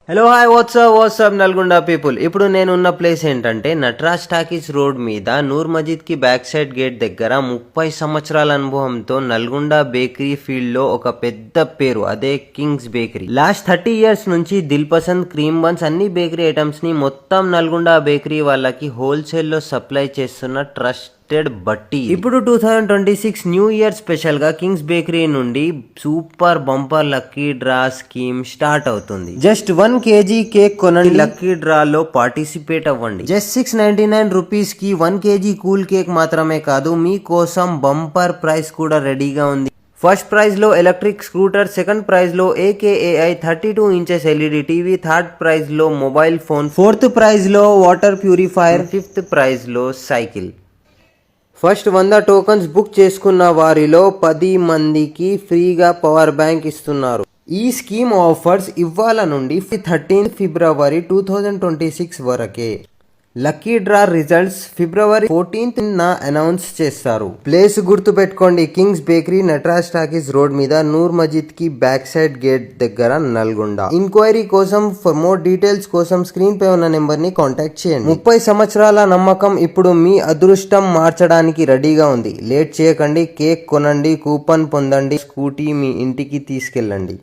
Hello hi WhatsApp Nalgonda people. ఇప్పుడు నేనున్న place ఏంటంటే నటరాజ్ టాకీస్ రోడ్ మీద నూర్ మజీద్ కి బ్యాక్ సైడ్ గేట్ దగ్గర 30 సంవత్సరాల అనుభవంతో నల్గొండ బేకరీ ఫీల్డ్ లో ఒక పెద్ద పేరు, అదే కింగ్స్ బేకరీ. లాస్ట్ 30 ఇయర్స్ నుంచి దిల్ పసంద్, క్రీమ్ బన్స్ అన్ని బేకరీ ఐటమ్స్ ని మొత్తం నల్గొండ బేకరీ వాళ్ళకి హోల్సేల్ లో సప్లై చేస్తున్న ట్రస్ట్ బట్టి ఇప్పుడు 2026 న్యూ ఇయర్ స్పెషల్ గా కింగ్స్ బేకరీ నుండి super bumper lucky draw scheme start అవుతుంది. జస్ట్ 1 kg కేక్ కొనండి, లక్కీ డ్రా లో పార్టిసిపేట్ అవ్వండి. జస్ట్ 699 రూపీస్ కి 1 kg కూల్ కేక్ మాత్రమే కాదు, మీకోసం బంపర్ ప్రైస్ కూడా రెడీగా ఉంది. ఫస్ట్ ప్రైజ్ లో ఎలక్ట్రిక్ స్కూటర్, సెకండ్ ప్రైజ్ లో AKAI 32 inches LED TV, third prize లో మొబైల్ ఫోన్, ఫోర్త్ ప్రైజ్ లో వాటర్ ప్యూరిఫైయర్, ఫిఫ్త్ ప్రైజ్ లో సైకిల్. ఫస్ట్ 100 టోకన్స్ బుక్ చేసుకున్న వారిలో 10 మందికి ఫ్రీగా పవర్ బ్యాంక్ ఇస్తున్నారు. ఈ స్కీమ్ ఆఫర్స్ ఇవాళ నుండి 13 ఫిబ్రవరి 2026 వరకే. లక్కీ డ్రా రిజల్ట్స్ ఫిబ్రవరి 14th అనౌన్స్ చేస్తారు. ప్లేస్ గుర్తు పెట్టుకోండి, Kings bakery, Nataraj talkies road మీద, నూర్ మజీద్ కి బ్యాక్ సైడ్ గేట్ దగ్గర, నల్గొండ. ఇంక్వైరీ కోసం, ఫర్ మోర్ డీటెయిల్స్ కోసం స్క్రీన్ పై ఉన్న నెంబర్ ని కాంటాక్ట్ చేయండి. 30 సంవత్సరాల నమ్మకం ఇప్పుడు మీ అదృష్టం మార్చడానికి రెడీగా ఉంది. లేట్ చేయకండి, కేక్ కొనండి, కూపన్ పొందండి, స్కూటీ మీ ఇంటికి తీసుకెళ్ళండి.